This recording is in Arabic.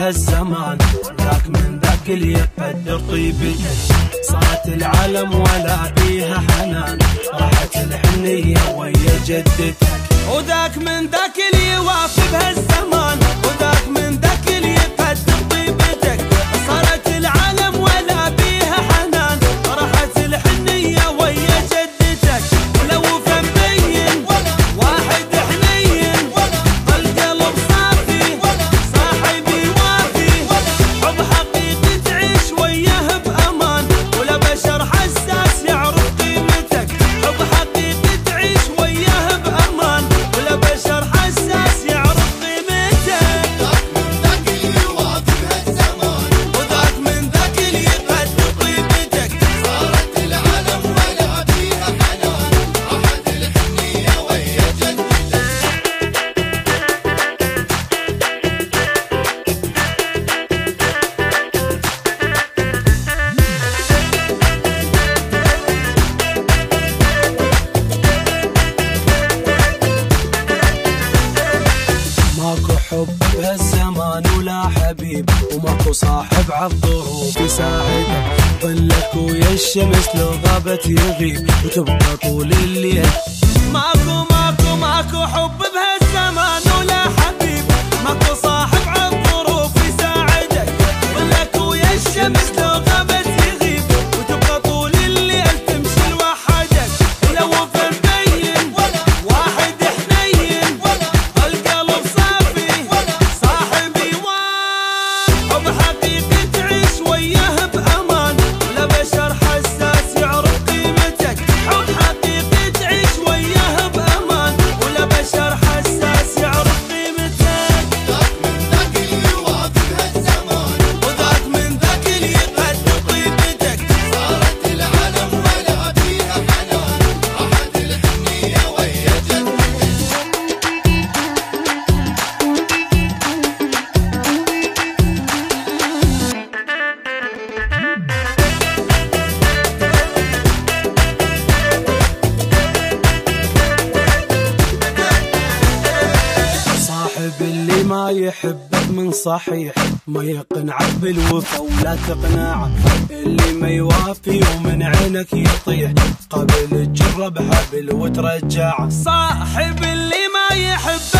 بهالزمان، ذاك من ذاك اللي يقدر طيبتك. صارت العالم ولا بيها حنان، راحت الحنية ويا جدتك. وذاك من ذاك اللي يوافي بهالزمان، وذاك من ذاك اللي يقدر طيبتك. صارت العالم ولا بيها حنان، راحت الحنية ويا جدتك. ولو فمبين واحد حنين، القلب صافي صاحبي وافي. حب حقيقي تعيش وياه بأمان، ولا بشر حساس يعرف قيمتك. حب حقيقي تعيش وياه بأمان، ولا بشر حساس يعرف قيمتك. ذاك من ذاك اللي يوافي بهالزمان، وذاك من ذاك اللي يقدر طيبتك. صارت العالم ولا بيها حنان، راحت الحنية ويا جدتك. ماكو حب بهالزمان ولا حبيب، وماكو صاحب عالظروف يساعدك. ظلك ويا الشمس لو غابت يغيب، وتبقى طول الليل. ماكو حب بهالزمان ولا حبيب، ماكو صاحب عالظروف يساعدك. ظلك ويا الشمس لو غابت يغيب، وتبقى طول الليل تمشي لوحدك. ولو فمبين واحد حنين، القلب صافي صاحبي وافي. حب حقيقي تعيش وياه بأمان، ولا بشر حساس يعرف قيمتك. حب حقيقي تعيش وياه بأمان، ولا بشر حساس يعرف قيمتك. ذاك من ذاك اللي يوافي بهالزمان، وذاك من ذاك اللي يقدر طيبتك. صارت العالم ولا بيها حنان، راحت الحنية ويا جدتك. صاحب اللي ما يحبك من صحيح، ما يقنعك بالوفا ولا تقنعه. اللي ما يوافي ومن عينك يطيح، قبل تجرب حبل وترجعه. صاحب اللي ما يحبك